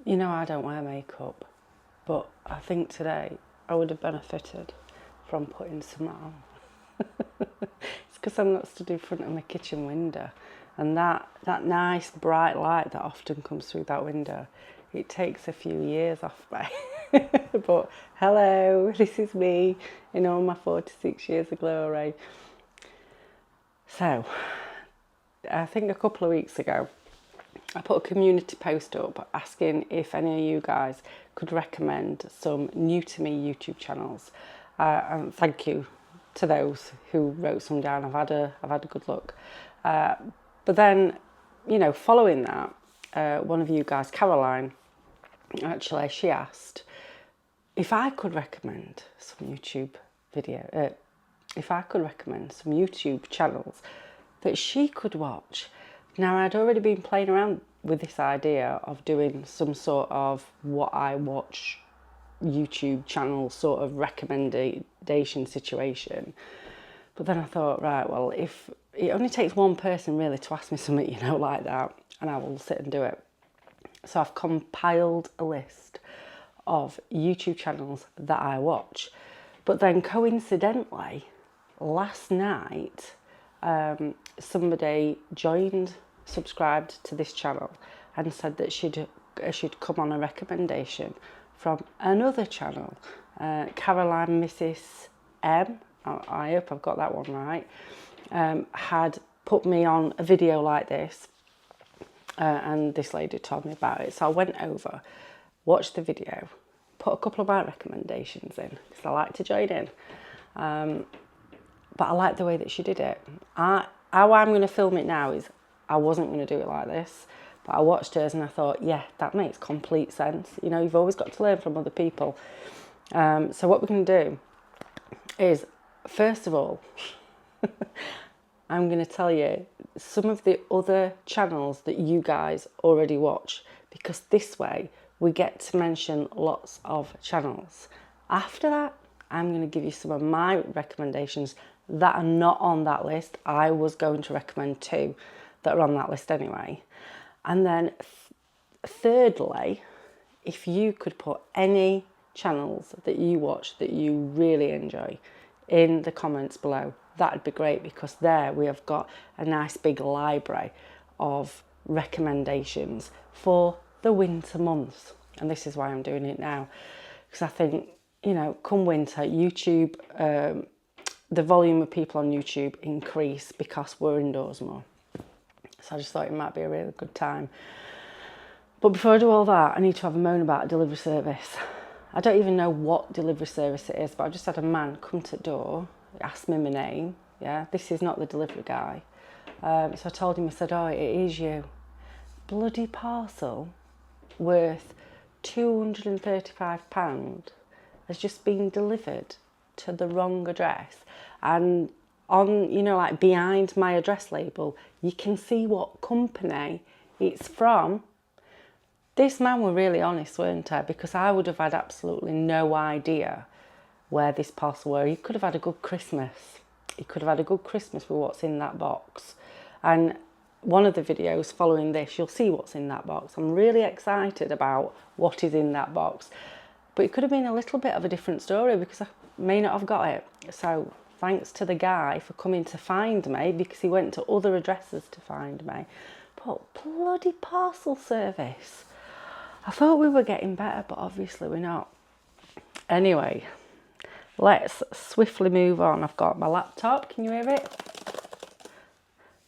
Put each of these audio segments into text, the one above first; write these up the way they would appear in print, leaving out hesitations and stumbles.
You know, I don't wear makeup, but I think today I would have benefited from putting some on. It's because I'm not stood in front of my kitchen window, and that nice bright light that often comes through that window, it takes a few years off me. But hello, this is me in all my 46 years of glory. So, I think a couple of weeks ago, I put a community post up asking if any of you guys could recommend some new to me YouTube channels. And thank you to those who wrote some down. I've had a good look. But then, you know, following that, one of you guys, Caroline, actually, she asked if I could recommend some if I could recommend some YouTube channels that she could watch. Now, I'd already been playing around with this idea of doing some sort of what I watch YouTube channel sort of recommendation situation. But then I thought, right, well, if it only takes one person really to ask me something, you know, like that, and I will sit and do it. So I've compiled a list of YouTube channels that I watch. But then coincidentally, last night, somebody subscribed to this channel and said that she'd come on a recommendation from another channel, Caroline Mrs. M. I hope I've got that one right. Had put me on a video like this, and this lady told me about it. So I went over, watched the video, put a couple of my recommendations in because I like to join in. But I like the way that she did it. How I'm going to film it now is I wasn't going to do it like this, but I watched hers and I thought, yeah, that makes complete sense. You know, you've always got to learn from other people. So what we're going to do is, first of all, I'm going to tell you some of the other channels that you guys already watch, because this way we get to mention lots of channels. After that, I'm going to give you some of my recommendations that are not on that list. I was going to recommend 2 that are on that list anyway. And then thirdly, if you could put any channels that you watch that you really enjoy in the comments below, that'd be great, because there we have got a nice big library of recommendations for the winter months. And this is why I'm doing it now, because I think, you know, come winter, YouTube, the volume of people on YouTube increase because we're indoors more. So I just thought it might be a really good time. But before I do all that, I need to have a moan about a delivery service. I don't even know what delivery service it is, but I just had a man come to the door, ask me my name. Yeah, this is not the delivery guy. So I told him, I said, oh, it is you. Bloody parcel worth £235 has just been delivered to the wrong address. And on, you know, like behind my address label, you can see what company it's from. This man were really honest, weren't he? Because I would have had absolutely no idea where this parcel were. He could have had a good Christmas. He could have had a good Christmas with what's in that box. And one of the videos following this, you'll see what's in that box. I'm really excited about what is in that box. But it could have been a little bit of a different story, because I may not have got it. So thanks to the guy for coming to find me, because he went to other addresses to find me. But bloody parcel service. I thought we were getting better, but obviously we're not. Anyway, let's swiftly move on. I've got my laptop, can you hear it?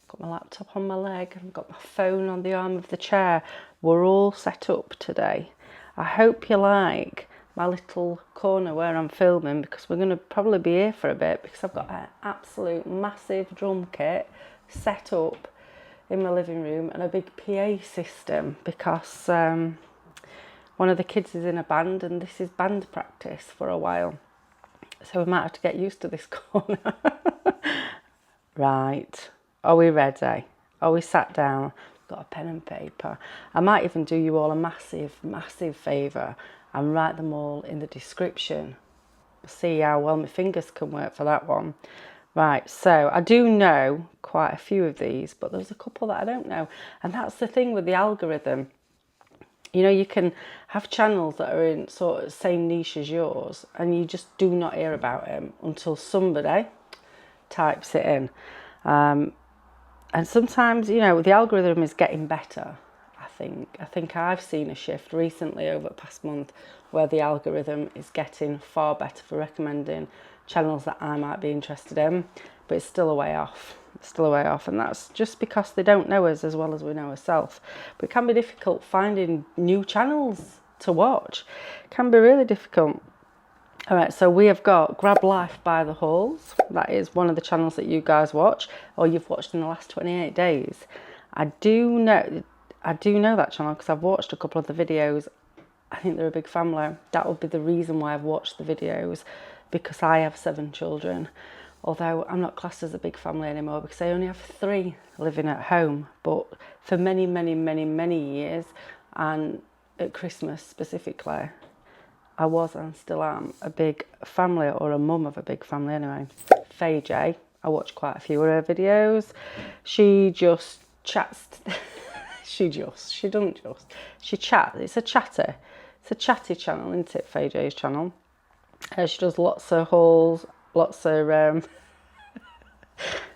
Got my laptop on my leg, and I've got my phone on the arm of the chair. We're all set up today. I hope you like my little corner where I'm filming, because we're going to probably be here for a bit, because I've got an absolute massive drum kit set up in my living room and a big PA system, because one of the kids is in a band and this is band practice for a while. So we might have to get used to this corner. Right, are we ready? Are we sat down? Got a pen and paper. I might even do you all a massive, massive favour and write them all in the description. See how well my fingers can work for that one. Right, so I do know quite a few of these, but there's a couple that I don't know. And that's the thing with the algorithm. You know, you can have channels that are in sort of same niche as yours and you just do not hear about them until somebody types it in. And sometimes, you know, the algorithm is getting better, I think I've seen a shift recently over the past month where the algorithm is getting far better for recommending channels that I might be interested in, but it's still a way off. It's still a way off, and that's just because they don't know us as well as we know ourselves. But it can be difficult finding new channels to watch. It can be really difficult. All right, so we have got Grab Life by the Halls. That is one of the channels that you guys watch, or you've watched in the last 28 days. I do know that channel because I've watched a couple of the videos. I think they're a big family. That would be the reason why I've watched the videos, because I have 7 children. Although I'm not classed as a big family anymore because I only have 3 living at home. But for many, many, many, many years, and at Christmas specifically, I was and still am a big family, or a mum of a big family anyway. fave, I watch quite a few of her videos. She just chats. She doesn't just. She chats. It's a chatty channel, isn't it? fave channel. She does lots of hauls, lots of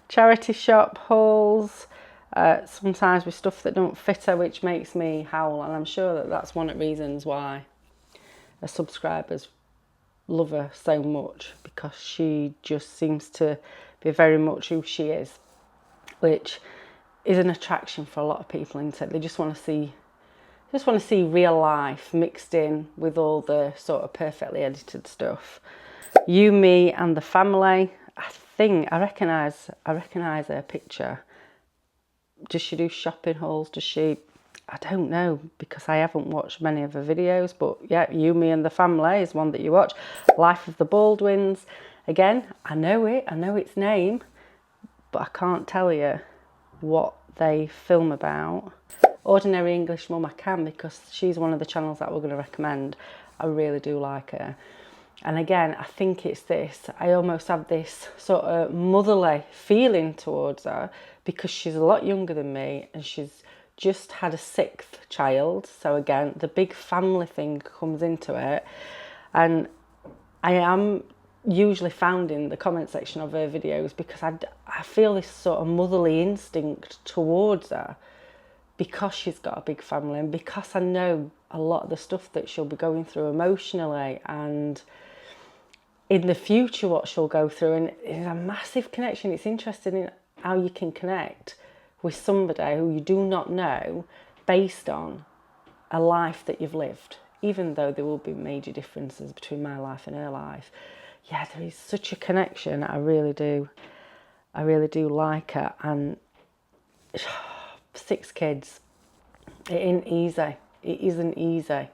charity shop hauls, sometimes with stuff that don't fit her, which makes me howl, and I'm sure that that's one of the reasons why her subscribers love her so much, because she just seems to be very much who she is, which is an attraction for a lot of people, isn't it? They just want to see real life mixed in with all the sort of perfectly edited stuff. You, Me and the Family. I recognise her picture. Does she do shopping hauls? Does she? I don't know, because I haven't watched many of her videos, but yeah, You, Me and the Family is one that you watch. Life of the Baldwins. Again, I know its name, but I can't tell you what they film about. Ordinary English Mum I can, because she's one of the channels that we're going to recommend. I really do like her. And again, I think it's this. I almost have this sort of motherly feeling towards her because she's a lot younger than me and she's just had a 6th child. So again, the big family thing comes into it. And I am usually found in the comment section of her videos because I feel this sort of motherly instinct towards her, because she's got a big family and because I know a lot of the stuff that she'll be going through emotionally and in the future what she'll go through. And it's a massive connection. It's interesting in how you can connect with somebody who you do not know based on a life that you've lived, even though there will be major differences between my life and her life. Yeah, there is such a connection. I really do like her. And 6 kids, it ain't easy. It isn't easy.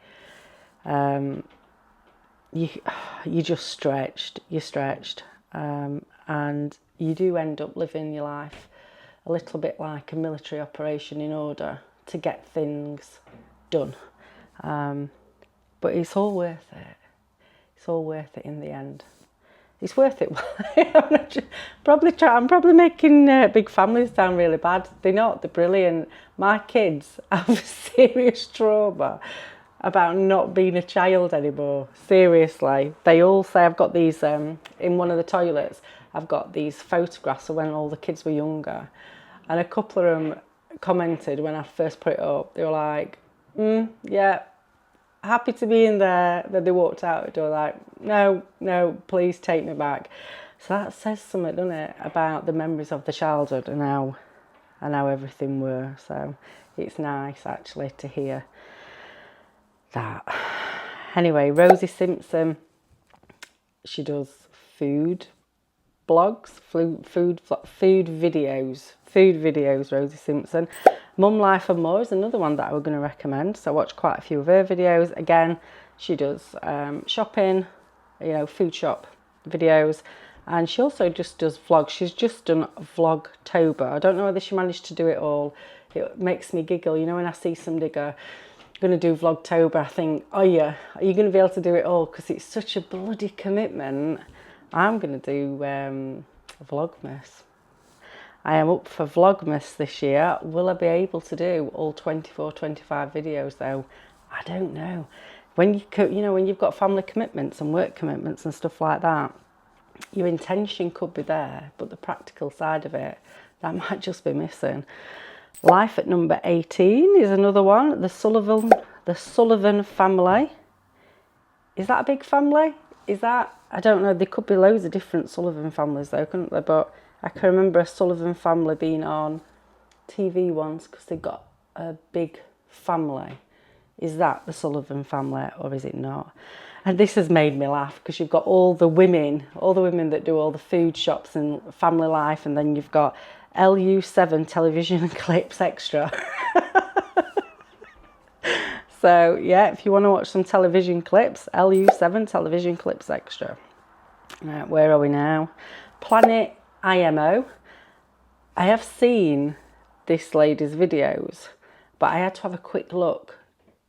You're just stretched. You're stretched, and you do end up living your life a little bit like a military operation in order to get things done. But it's all worth it. It's all worth it in the end. It's worth it. I'm probably making big families sound really bad. They're not. They're brilliant. My kids have serious trauma about not being a child anymore. Seriously. They all say, I've got these, in one of the toilets, I've got these photographs of when all the kids were younger. And a couple of them commented when I first put it up, they were like, yeah, happy to be in there. Then they walked out the door like, no, please take me back. So that says something, doesn't it, about the memories of the childhood and how everything were. So it's nice actually to hear that. Anyway, Rosie Simpson, she does food blogs, food videos, Rosie Simpson. Mum Life and More is another one that we're going to recommend. So I watch quite a few of her videos. Again, she does shopping, food shop videos, and she also just does vlogs. She's just done Vlogtober. I don't know whether she managed to do it all. It makes me giggle, when I see somebody go, going to do Vlogtober, I think, oh yeah, are you going to be able to do it all? Because it's such a bloody commitment. I'm going to do Vlogmas. I am up for Vlogmas this year. Will I be able to do all 24, 25 videos though? I don't know. When when you've got family commitments and work commitments and stuff like that, your intention could be there, but the practical side of it, that might just be missing. Life at number 18 is another one. The Sullivan family. Is that a big family? Is that, I don't know, there could be loads of different Sullivan families though, couldn't there? But I can remember a Sullivan family being on TV once because they got a big family. Is that the Sullivan family or is it not? And this has made me laugh because you've got all the women that do all the food shops and family life, and then you've got LU7 television clips extra. So yeah, if you want to watch some television clips, LU7 television clips extra. Right, where are we now? Planet IMO. I have seen this lady's videos, but I had to have a quick look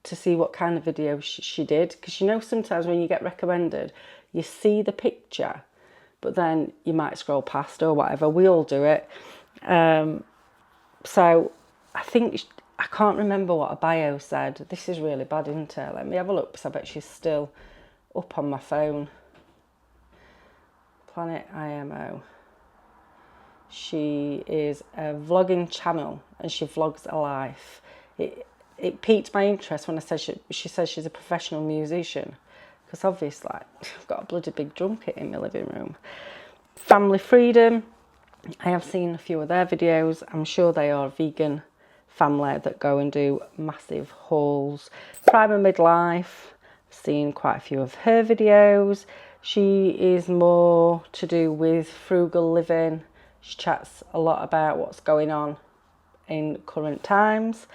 to see what kind of video she did, because you know sometimes when you get recommended you see the picture but then you might scroll past or whatever. We all do it. So I think I can't remember what her bio said. This is really bad, isn't it? Let me have a look because I bet she's still up on my phone. Planet IMO. She is a vlogging channel and she vlogs her life. It piqued my interest when I said she says she's a professional musician, because obviously I've got a bloody big drum kit in my living room. Family Freedom. I have seen a few of their videos. I'm sure they are a vegan family that go and do massive hauls. Prima Midlife. I've seen quite a few of her videos. She is more to do with frugal living. She chats a lot about what's going on in current times.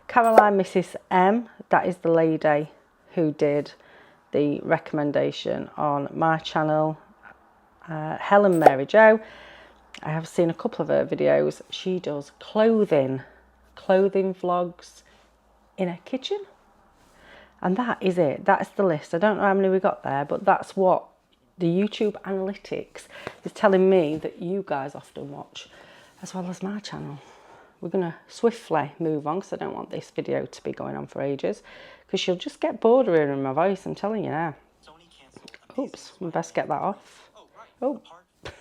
Caroline Mrs. M, that is the lady who did the recommendation on my channel. Helen Mary Jo, I have seen a couple of her videos. She does clothing vlogs in a kitchen. And that is it. That's the list. I don't know how many we got there, but that's what the YouTube analytics is telling me that you guys often watch, as well as my channel. We're going to swiftly move on because I don't want this video to be going on for ages, because you'll just get bored of hearing my voice, I'm telling you now. Oops, we best get that off. Oh, we're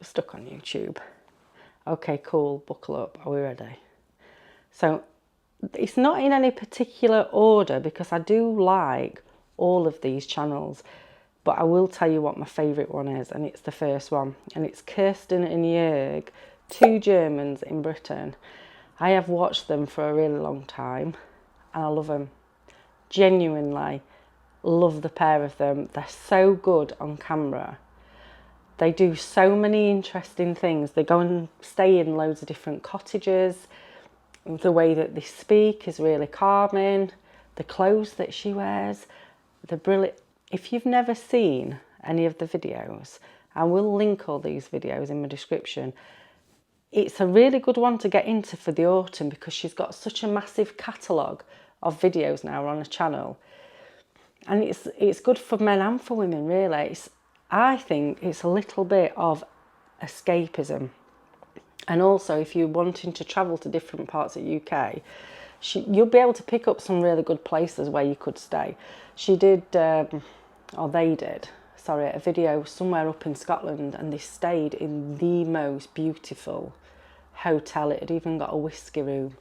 stuck on YouTube. Okay, cool, buckle up, are we ready? So it's not in any particular order because I do like all of these channels, but I will tell you what my favourite one is, and it's the first one, and it's Kirsten and Jörg, two Germans in Britain. I have watched them for a really long time and I love them. Genuinely love the pair of them. They're so good on camera. They do so many interesting things. They go and stay in loads of different cottages. The way that they speak is really calming. The clothes that she wears, they're brilliant. If you've never seen any of the videos, I will link all these videos in my description. It's a really good one to get into for the autumn because she's got such a massive catalogue of videos now on her channel. And it's good for men and for women, really. I think it's a little bit of escapism. And also, if you're wanting to travel to different parts of the UK, you'll be able to pick up some really good places where you could stay. She did, or they did, sorry, a video somewhere up in Scotland, and they stayed in the most beautiful hotel. It had even got a whiskey room.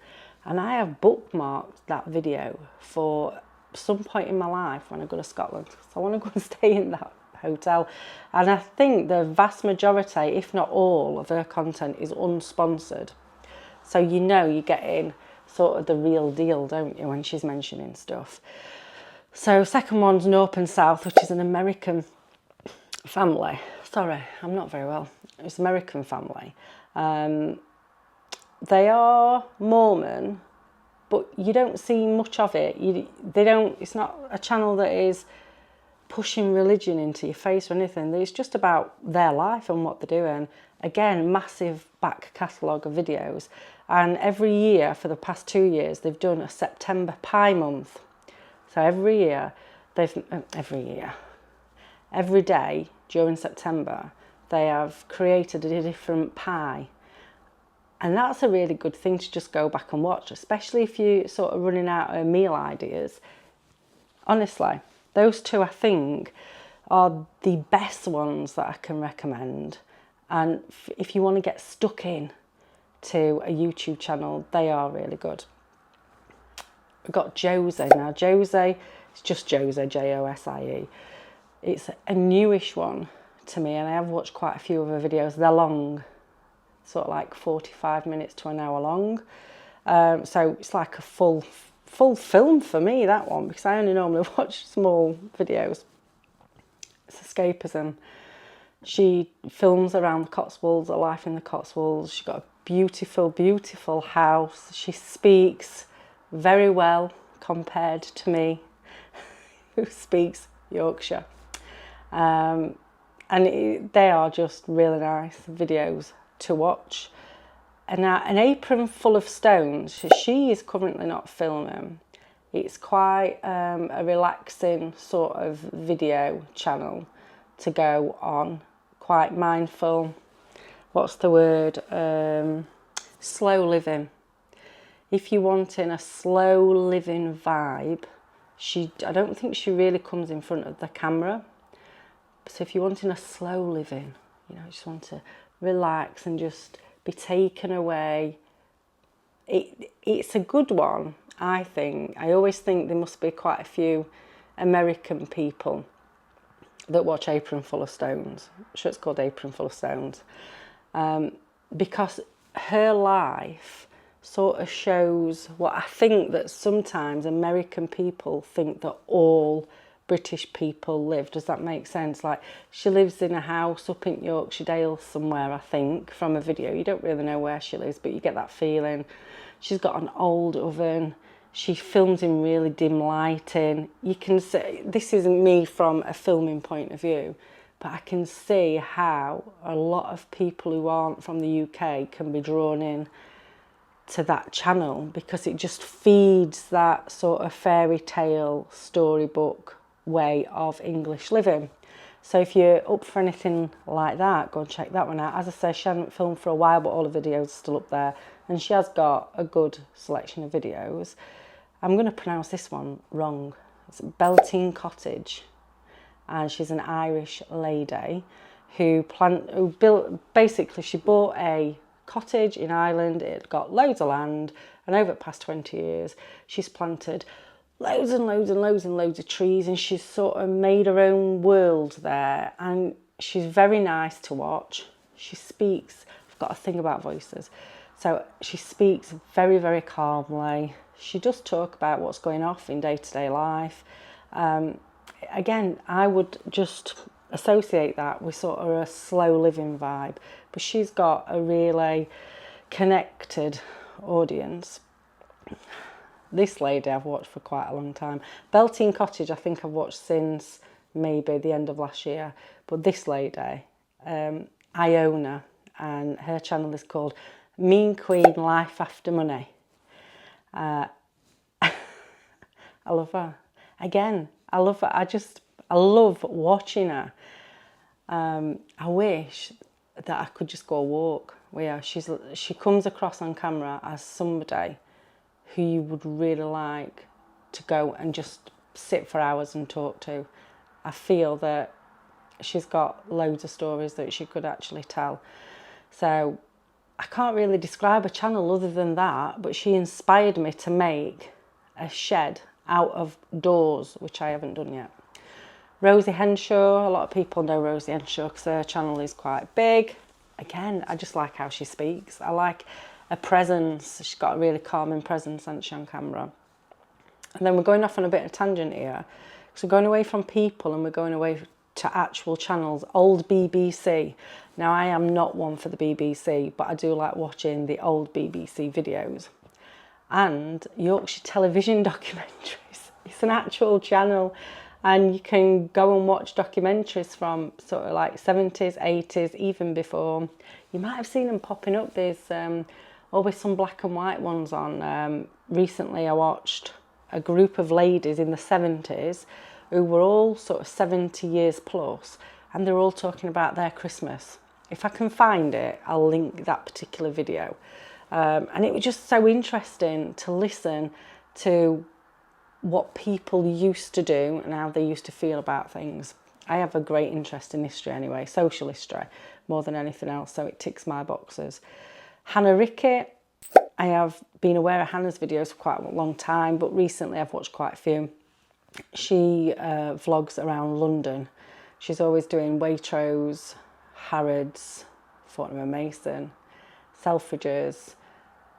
And I have bookmarked that video for some point in my life when I go to Scotland. So I want to go and stay in that hotel. And I think the vast majority, if not all, of her content is unsponsored. So you know you're getting sort of the real deal, don't you, when she's mentioning stuff. So second one's North and South, which is an American family. Sorry, I'm not very well. It's an American family. They are Mormon, but you don't see much of it. It's not a channel that is pushing religion into your face or anything. It's just about their life and what they're doing. Again, massive back catalogue of videos. And every year, for the past 2 years, they've done a September pie month. So every day during September, they have created a different pie. And that's a really good thing to just go back and watch, especially if you're sort of running out of meal ideas. Honestly, those two I think are the best ones that I can recommend. And if you want to get stuck in to a YouTube channel, they are really good. We've got Josie. Now Josie, it's just Josie, Josie. It's a newish one to me, and I have watched quite a few of her videos. They're long, sort of like 45 minutes to an hour long. So it's like a full film for me, that one, because I only normally watch small videos. It's escapism. She films around the Cotswolds, a life in the Cotswolds. She's got a beautiful, beautiful house. She speaks very well compared to me, who speaks Yorkshire. They are just really nice videos to watch. And now, An Apron Full of Stones, she is currently not filming. It's quite a relaxing sort of video channel to go on. Quite mindful. What's the word? Slow living. If you're wanting a slow living vibe, I don't think she really comes in front of the camera. So if you're wanting a slow living, you know, just want to relax and just be taken away, it's a good one, I think. I always think there must be quite a few American people that watch Apron Full of Stones. I'm sure it's called Apron Full of Stones. Because her life sort of shows what I think that sometimes American people think that all British people live. Does that make sense? Like, she lives in a house up in Yorkshire Dales somewhere, I think, from a video. You don't really know where she lives, but you get that feeling. She's got an old oven. She films in really dim lighting. You can see, this isn't me from a filming point of view, but I can see how a lot of people who aren't from the UK can be drawn in to that channel, because it just feeds that sort of fairy tale storybook way of English living. So if you're up for anything like that, go and check that one out. As I say, she hasn't filmed for a while, but all the videos are still up there, and she has got a good selection of videos. I'm going to pronounce this one wrong. It's Belting Cottage, and she's an Irish lady who basically she bought a cottage in Ireland. It got loads of land, and over the past 20 years she's planted loads and loads and loads and loads of trees, and she's sort of made her own world there, and she's very nice to watch. She speaks, I've got a thing about voices, so she speaks very, very calmly. She does talk about what's going on in day-to-day life. Again, I would just associate that with sort of a slow living vibe, but she's got a really connected audience. This lady I've watched for quite a long time. Belting Cottage I think I've watched since maybe the end of last year, but this lady, Iona, and her channel is called Mean Queen Life After Money. I love her. Again, I love her. I love watching her. I wish that I could just go walk with her. She comes across on camera as somebody who you would really like to go and just sit for hours and talk to. I feel that she's got loads of stories that she could actually tell. So I can't really describe a channel other than that, but she inspired me to make a shed out of doors, which I haven't done yet. Rosie Henshaw, a lot of people know Rosie Henshaw because her channel is quite big. Again, I just like how she speaks. I like a presence. She's got a really calming presence, hasn't she, on camera? And then we're going off on a bit of tangent here, because we're going away from people and we're going away to actual channels. Old BBC. Now, I am not one for the BBC, but I do like watching the old BBC videos. And Yorkshire television documentaries. It's an actual channel, and you can go and watch documentaries from sort of like 70s, 80s, even before. You might have seen them popping up. There's always some black and white ones on. Recently I watched a group of ladies in the 70s who were all sort of 70 years plus, and they're all talking about their Christmas. If I can find it, I'll link that particular video. And it was just so interesting to listen to what people used to do and how they used to feel about things. I have a great interest in history anyway, social history, more than anything else, so it ticks my boxes. Hannah Rickett, I have been aware of Hannah's videos for quite a long time, but recently I've watched quite a few. She vlogs around London. She's always doing Waitrose, Harrods, Fortnum and Mason, Selfridges,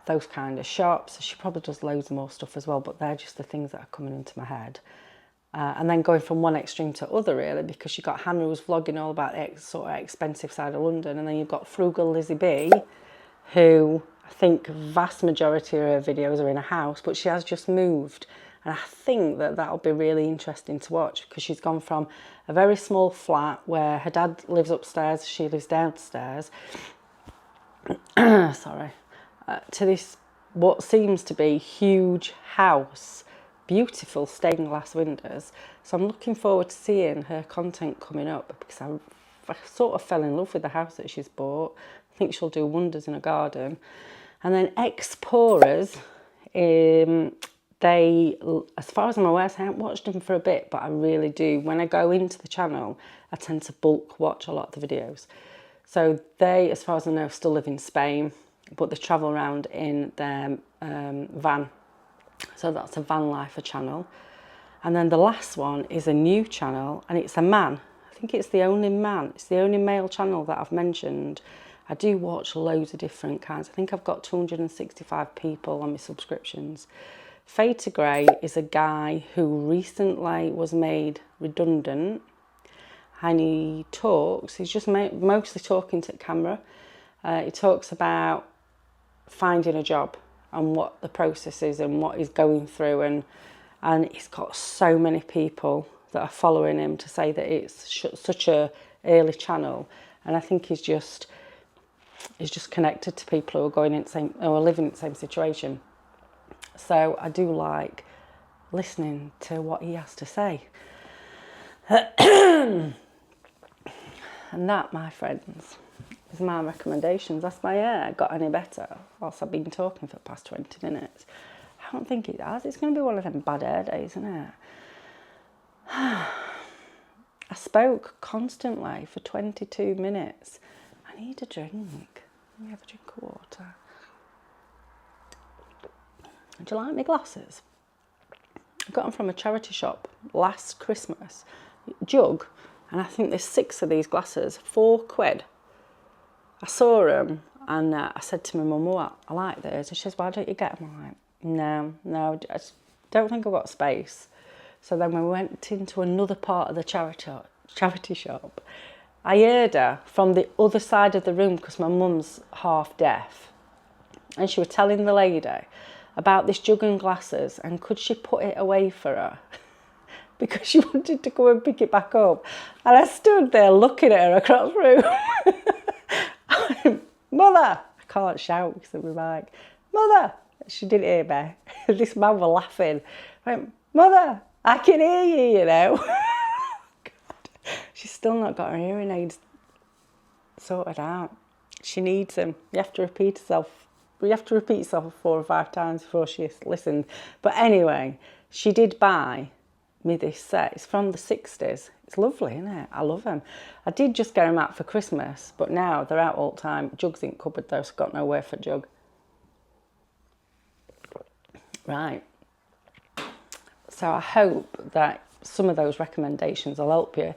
those kind of shops. She probably does loads more stuff as well, but they're just the things that are coming into my head. And then going from one extreme to other, really, because you've got Hannah who's vlogging all about the sort of expensive side of London, and then you've got Frugal Lizzie B, who I think vast majority of her videos are in a house, but she has just moved. And I think that that'll be really interesting to watch, because she's gone from a very small flat where her dad lives upstairs, she lives downstairs, sorry, to this what seems to be huge house, beautiful stained glass windows. So I'm looking forward to seeing her content coming up, because I sort of fell in love with the house that she's bought. I think she'll do wonders in a garden. And then Explorers, they, as far as I'm aware, I haven't watched them for a bit, but I really do. When I go into the channel, I tend to bulk watch a lot of the videos. So they, as far as I know, still live in Spain, but they travel around in their van. So that's a van lifer channel. And then the last one is a new channel, and it's a man. I think it's the only man, it's the only male channel that I've mentioned. I do watch loads of different kinds. I think I've got 265 people on my subscriptions. Fade to Grey is a guy who recently was made redundant, and he talks, he's just mostly talking to the camera. He talks about finding a job and what the process is and what he's going through, and he's got so many people that are following him to say that it's such a early channel, and I think he's just connected to people who are going in the same, or living in the same situation. So I do like listening to what he has to say. And that, my friends, is my recommendations. That's my hair got any better whilst I've been talking for the past 20 minutes? I don't think it has. It's going to be one of them bad hair days, isn't it? I spoke constantly for 22 minutes. I need a drink. Let me have a drink of water. Do you like my glasses? I got them from a charity shop last Christmas. Jug. And I think there's 6 of these glasses, £4. I saw them and I said to my mum, "What? I like those." And she says, "Why don't you get them?" I'm like, no, I just don't think I've got space. So then we went into another part of the charity shop. I heard her from the other side of the room, because my mum's half deaf. And she was telling the lady about this jug and glasses, and could she put it away for her? Because she wanted to go and pick it back up. And I stood there looking at her across the room. "Mother!" I can't shout because of my mic. "Mother!" She didn't hear me. This man was laughing. I went, "Mother, I can hear you, you know." God. She's still not got her hearing aids sorted out. She needs them. You have to repeat yourself 4 or 5 times before she listened. But anyway, she did buy me this set. It's from the 60s. It's lovely, isn't it? I love them. I did just get them out for Christmas, but now they're out all the time. Jug's in cupboard though, so I've got nowhere for jug. Right. So I hope that some of those recommendations will help you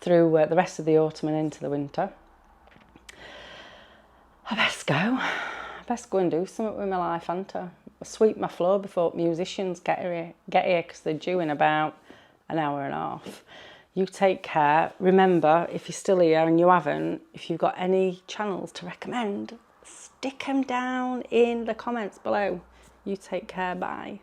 through the rest of the autumn and into the winter. I best go and do something with my life, haven't I? Sweep my floor before musicians get here, because they're due in about an hour and a half. You take care. Remember, if you're still here and you haven't, if you've got any channels to recommend, stick them down in the comments below. You take care. Bye.